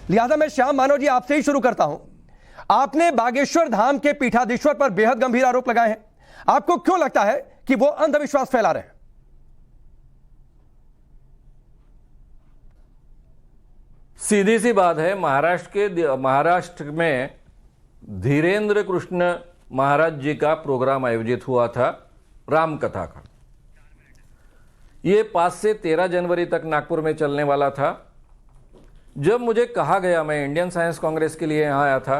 लिहाजा मैं श्याम मानव जी आपसे ही शुरू करता हूं। आपने बागेश्वर धाम के पीठाधीश्वर पर बेहद गंभीर आरोप लगाए हैं। आपको क्यों लगता है कि वो अंधविश्वास फैला रहे हैं? सीधी सी बात है, महाराष्ट्र में धीरेन्द्र कृष्ण महाराज जी का प्रोग्राम आयोजित हुआ था राम कथा का। ये 5 से 13 जनवरी तक नागपुर में चलने वाला था। जब मुझे कहा गया, मैं इंडियन साइंस कांग्रेस के लिए यहाँ आया था,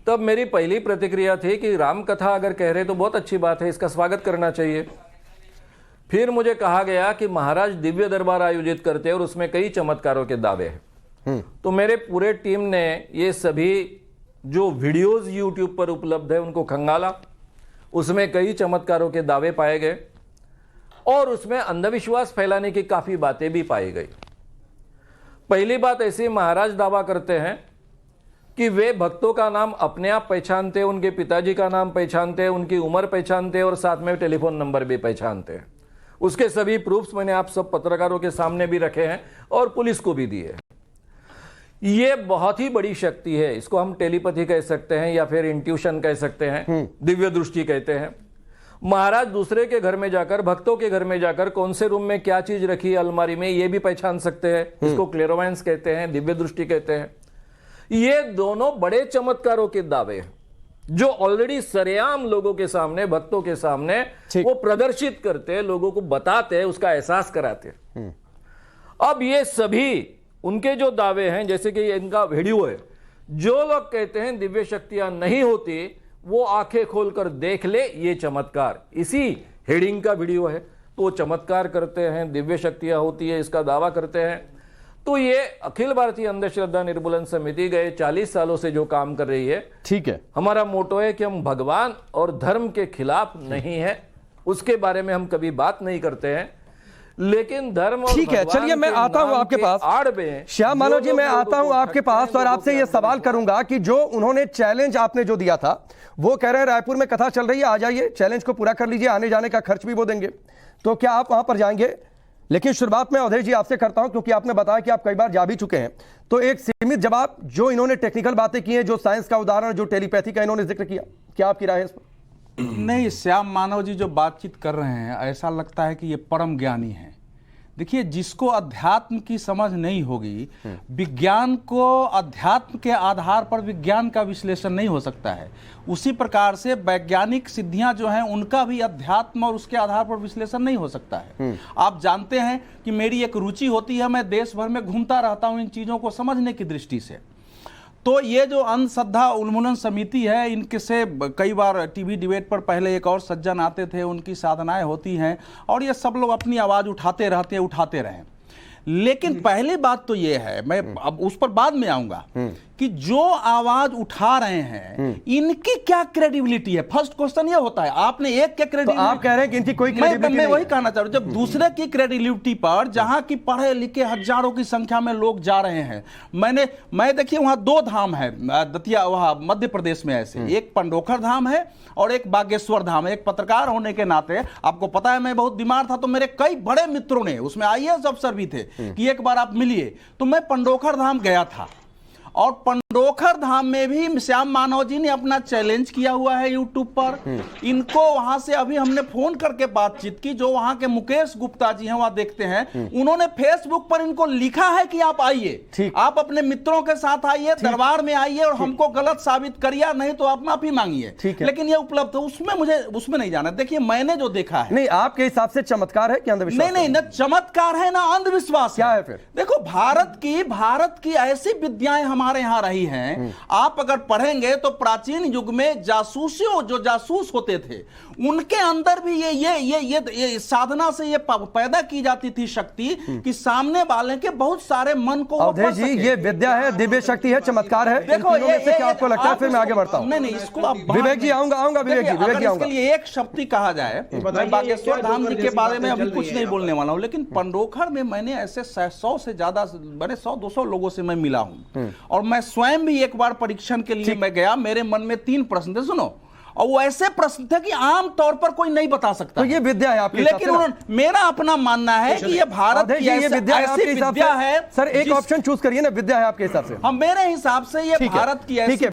तब मेरी पहली प्रतिक्रिया थी कि राम कथा अगर कह रहे तो बहुत अच्छी बात है, इसका स्वागत करना चाहिए। फिर मुझे कहा गया कि महाराज दिव्य दरबार आयोजित करते हैं और उसमें कई चमत्कारों के दावे हैं। तो मेरे पूरे टीम ने ये सभी जो वीडियोस यूट्यूब पर उपलब्ध है उनको खंगाला। उसमें कई चमत्कारों के दावे पाए गए और उसमें अंधविश्वास फैलाने की काफी बातें भी पाई गई। पहली बात ऐसी, महाराज दावा करते हैं कि वे भक्तों का नाम अपने आप पहचानते हैं, उनके पिताजी का नाम पहचानते हैं, उनकी उम्र पहचानते हैं और साथ में टेलीफोन नंबर भी पहचानते हैं। उसके सभी प्रूफ्स मैंने आप सब पत्रकारों के सामने भी रखे हैं और पुलिस को भी दिए। ये बहुत ही बड़ी शक्ति है। इसको हम टेलीपैथी कह सकते हैं या फिर इंट्यूशन कह सकते हैं, दिव्य दृष्टि कहते हैं। महाराज दूसरे के घर में जाकर, भक्तों के घर में जाकर कौन से रूम में क्या चीज रखी है अलमारी में, ये भी पहचान सकते हैं। इसको क्लेरोवांस कहते हैं, दिव्य दृष्टि कहते हैं। ये दोनों बड़े चमत्कारों के दावे हैं जो ऑलरेडी सरेआम लोगों के सामने, भक्तों के सामने वो प्रदर्शित करते हैं, लोगों को बताते हैं, उसका एहसास कराते हैं। अब ये सभी उनके जो दावे हैं, जैसे कि इनका वीडियो है, जो लोग कहते हैं दिव्य शक्तियां नहीं होती, वो आंखें खोलकर देख ले ये चमत्कार, इसी हेडिंग का वीडियो है। तो चमत्कार करते हैं, दिव्य शक्तियां होती है, इसका दावा करते हैं। तो ये अखिल भारतीय अंधश्रद्धा निर्मूलन समिति गए 40 सालों से जो काम कर रही है, ठीक है, हमारा मोटो है कि हम भगवान और धर्म के खिलाफ नहीं है, उसके बारे में हम कभी बात नहीं करते हैं। लेकिन धर्म और ठीक है, चलिए मैं आता हूं आपके पास। श्याम मानव जी, मैं आता हूं आपके पास और आपसे यह सवाल करूंगा कि जो उन्होंने चैलेंज आपने जो दिया था, वो कह रहे हैं रायपुर में कथा चल रही है, आ जाइए, चैलेंज को पूरा कर लीजिए, आने जाने का खर्च भी वो देंगे। तो क्या आप वहां पर जाएंगे? लेकिन शुरुआत में अवधेश जी आपसे करता हूं, क्योंकि आपने बताया कि आप कई बार जा भी चुके हैं। तो एक सीमित जवाब, जो इन्होंने टेक्निकल बातें की हैं, जो साइंस का उदाहरण, जो टेलीपैथी का इन्होंने जिक्र किया, क्या आपकी राय है इस पर? नहीं, श्याम मानव जी जो बातचीत कर रहे हैं, ऐसा लगता है कि ये परम ज्ञानी है। देखिए, जिसको अध्यात्म की समझ नहीं होगी, विज्ञान को अध्यात्म के आधार पर विज्ञान का विश्लेषण नहीं हो सकता है, उसी प्रकार से वैज्ञानिक सिद्धियां जो हैं उनका भी अध्यात्म और उसके आधार पर विश्लेषण नहीं हो सकता है। आप जानते हैं कि मेरी एक रुचि होती है, मैं देश भर में घूमता रहता हूं इन चीजों को समझने की दृष्टि से। तो ये जो अंधश्रद्धा उन्मूलन समिति है, इनके से कई बार टीवी डिबेट पर पहले एक और सज्जन आते थे, उनकी साधनाएं होती हैं और ये सब लोग अपनी आवाज उठाते रहते हैं, उठाते रहें। लेकिन पहली बात तो ये है, मैं अब उस पर बाद में आऊंगा, कि जो आवाज उठा रहे हैं इनकी क्या क्रेडिबिलिटी है। फर्स्ट क्वेश्चन ये होता है, आपने एक के क्रेडिबिलिटी, तो आप कह रहे हैं कि इनकी कोई क्रेडिबिलिटी मैं वही कहना चाह रहा हूं, जब दूसरे की क्रेडिबिलिटी पर, जहां की पढ़े लिखे हजारों की संख्या में लोग जा रहे हैं। मैं देखिए, वहां 2 धाम है दतिया, वहां मध्य प्रदेश में, ऐसे एक पंडोखर धाम है और एक बागेश्वर धाम है। एक पत्रकार होने के नाते आपको पता है, मैं बहुत बीमार था, तो मेरे कई बड़े मित्रों ने, उसमें IAS अफसर भी थे, कि एक बार आप मिलिए। तो मैं पंडोखर धाम गया था और पंडोखर धाम में भी श्याम मानव जी ने अपना चैलेंज किया हुआ है यूट्यूब पर। इनको वहां से अभी हमने फोन करके बातचीत की, जो वहां के मुकेश गुप्ता जी हैं, वहां देखते हैं, उन्होंने फेसबुक पर इनको लिखा है कि आप आइए, आप अपने मित्रों के साथ आइए, दरबार में आइए और हमको गलत साबित करिए, नहीं तो आप माफी मांगिए। लेकिन ये उपलब्ध है, उसमें मुझे उसमें नहीं जाना। देखिए, मैंने जो देखा है, नहीं, आपके हिसाब से चमत्कार है कि अंधविश्वास? नहीं, ना चमत्कार है ना अंधविश्वास। क्या है फिर? देखो, भारत की ऐसी विद्याएं हमारे यहां रही हैं, आप अगर पढ़ेंगे तो प्राचीन युग में जासूसियों, जो जासूस होते थे, उनके अंदर भी ये साधना से ये पैदा की जाती थी शक्ति, कि सामने वाले के बहुत सारे मन को अवधेश जी, ये विद्या है, दिव्य शक्ति है, चमत्कार है। देखो, ये क्या आपको लगता है? फिर मैं आगे बढ़ता हूं। नहीं, इसको आप विवेक जी, आऊंगा विवेक जी, विवेक जी आऊंगा। इसके लिए एक शब्द कहा जाए, मैं बागेश्वर धाम जी के बारे में अभी कुछ नहीं बोलने वाला हूं, लेकिन पंडोखर में मैंने ऐसे 100 से ज्यादा, बड़े 100-200 लोगों से मैं मिला हूं, और मैं स्वयं भी एक बार परीक्षण के लिए मैं गया। मेरे मन में 3 प्रश्न थे, सुनो, और वो ऐसे प्रश्न थे कि आम तौर पर कोई नहीं बता सकता। तो ये विद्या है आपके हिसाब लेकिन से ना? उन्होंने, मेरा अपना मानना है कि ये भारत की ये विद्या है आपके ऐसी हिसाब विद्या से? है। सर एक ऑप्शन चूज करिए ना, विद्या है आपके हिसाब से? हम, मेरे हिसाब से ये ठीक है, भारत की ठीक ऐसी है।